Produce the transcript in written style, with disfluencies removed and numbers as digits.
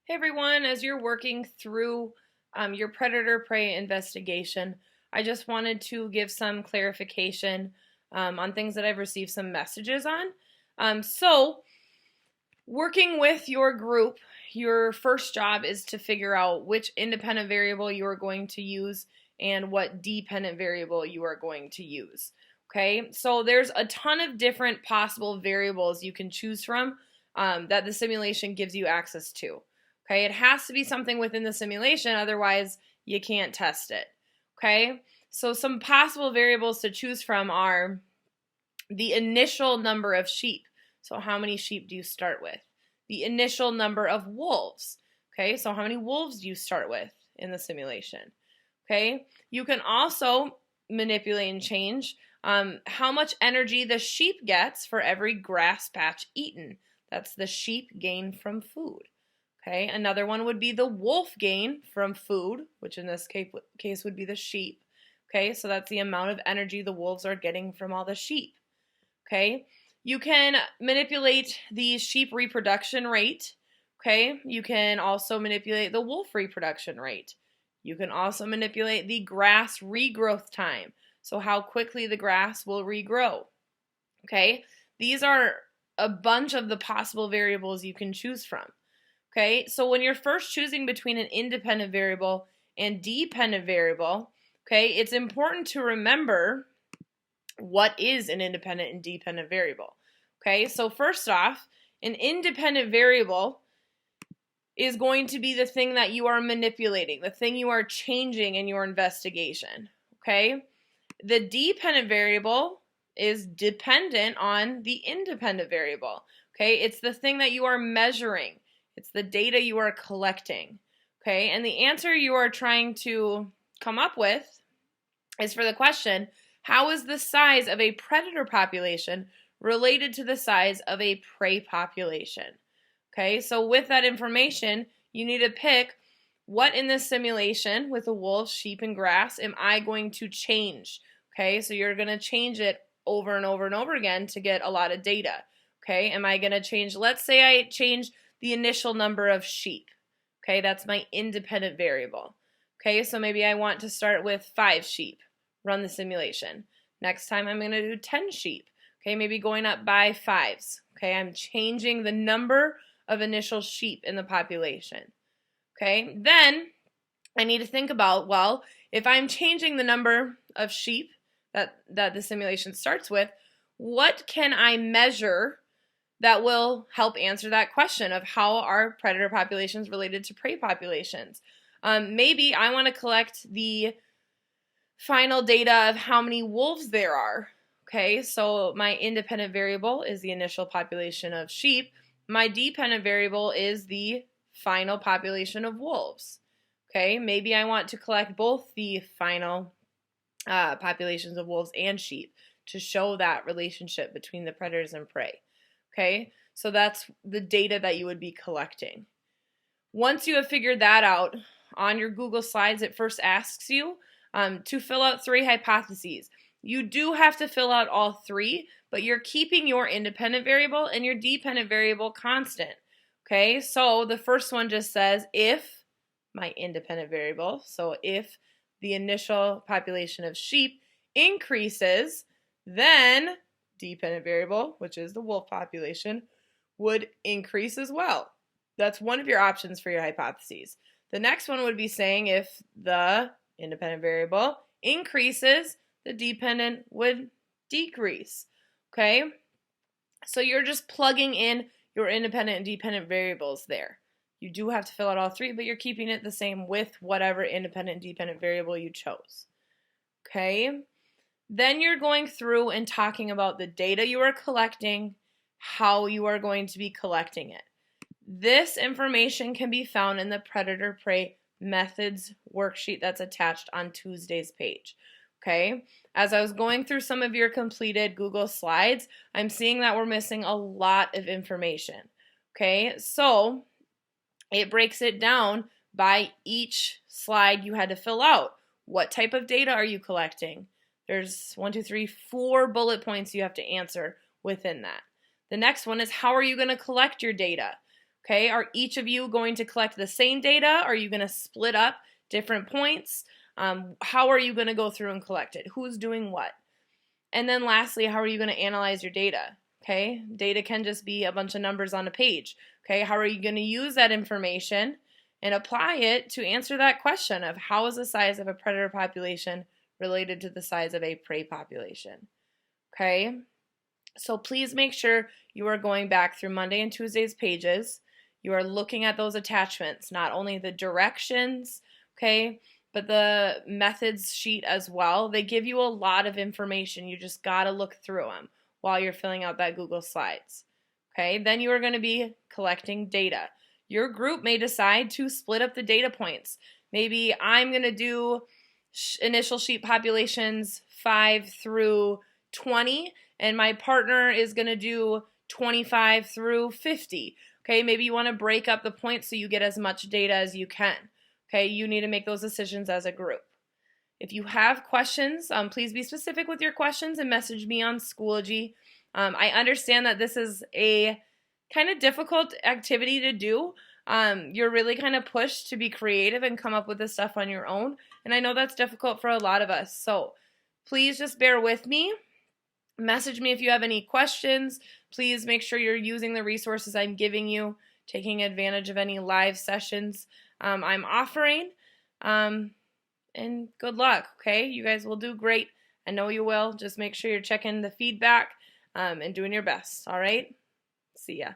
Hey everyone, as you're working through your predator-prey investigation, I just wanted to give some clarification on things that I've received some messages on. Working with your group, your first job is to figure out which independent variable you are going to use and what dependent variable you are going to use. Okay, so there's a ton of different possible variables you can choose from that the simulation gives you access to. Okay, it has to be something within the simulation, otherwise you can't test it. Okay, so some possible variables to choose from are the initial number of sheep. So how many sheep do you start with? The initial number of wolves. Okay, so how many wolves do you start with in the simulation? Okay, you can also manipulate and change how much energy the sheep gets for every grass patch eaten. That's the sheep gain from food. Okay, another one would be the wolf gain from food, which in this case would be the sheep. Okay, so that's the amount of energy the wolves are getting from all the sheep. Okay, you can manipulate the sheep reproduction rate. Okay, you can also manipulate the wolf reproduction rate. You can also manipulate the grass regrowth time, so how quickly the grass will regrow. Okay, these are a bunch of the possible variables you can choose from. Okay, so when you're first choosing between an independent variable and dependent variable, okay, it's important to remember what is an independent and dependent variable. Okay, so first off, an independent variable is going to be the thing that you are manipulating, the thing you are changing in your investigation. Okay, the dependent variable is dependent on the independent variable. Okay, it's the thing that you are measuring, it's the data you are collecting. Okay, and the answer you are trying to come up with is for the question, how is the size of a predator population related to the size of a prey population? Okay, so with that information, you need to pick what in this simulation with the wolves, sheep, and grass am I going to change? Okay, so you're going to change it over and over and over again to get a lot of data. Okay, am I going to change, let's say I change the initial number of sheep. Okay, that's my independent variable. Okay, so maybe I want to start with 5 sheep. Run the simulation. Next time I'm going to do 10 sheep. Okay, maybe going up by 5s. Okay, I'm changing the number of initial sheep in the population. Okay, then I need to think about, well, if I'm changing the number of sheep that the simulation starts with, what can I measure that will help answer that question of how are predator populations related to prey populations? Maybe I want to collect the final data of how many wolves there are. Okay, so my independent variable is the initial population of sheep. My dependent variable is the final population of wolves. Okay, maybe I want to collect both the final populations of wolves and sheep to show that relationship between the predators and prey. Okay, so that's the data that you would be collecting. Once you have figured that out, on your Google Slides, it first asks you to fill out 3 hypotheses. You do have to fill out all 3, but you're keeping your independent variable and your dependent variable constant. Okay, so the first one just says if my independent variable, so if the initial population of sheep increases, then dependent variable, which is the wolf population, would increase as well. That's one of your options for your hypotheses. The next one would be saying if the independent variable increases, the dependent would decrease. Okay? So you're just plugging in your independent and dependent variables there. You do have to fill out all 3, but you're keeping it the same with whatever independent and dependent variable you chose. Okay? Then you're going through and talking about the data you are collecting, how you are going to be collecting it. This information can be found in the Predator-Prey Methods worksheet that's attached on Tuesday's page. Okay, as I was going through some of your completed Google Slides, I'm seeing that we're missing a lot of information. Okay, so it breaks it down by each slide you had to fill out. What type of data are you collecting? There's 1, 2, 3, 4 bullet points you have to answer within that. The next one is how are you going to collect your data? Okay, are each of you going to collect the same data? Are you going to split up different points? How are you going to go through and collect it? Who's doing what? And then lastly, how are you going to analyze your data? Okay, data can just be a bunch of numbers on a page. Okay, how are you going to use that information and apply it to answer that question of how is the size of a predator population related to the size of a prey population? Okay, so please make sure you are going back through Monday and Tuesday's pages. You are looking at those attachments, not only the directions, okay, but the methods sheet as well. They give you a lot of information. You just got to look through them while you're filling out that Google Slides. Okay, then you are going to be collecting data. Your group may decide to split up the data points. Maybe I'm going to do initial sheep populations 5 through 20, and my partner is going to do 25 through 50. Okay, maybe you want to break up the points so you get as much data as you can. Okay, you need to make those decisions as a group. If you have questions, please be specific with your questions and message me on Schoology. I understand that this is a kind of difficult activity to do. You're really kind of pushed to be creative and come up with this stuff on your own. And I know that's difficult for a lot of us. So please just bear with me. Message me if you have any questions. Please make sure you're using the resources I'm giving you, taking advantage of any live sessions I'm offering. And good luck, okay? You guys will do great. I know you will. Just make sure you're checking the feedback and doing your best, all right? See ya.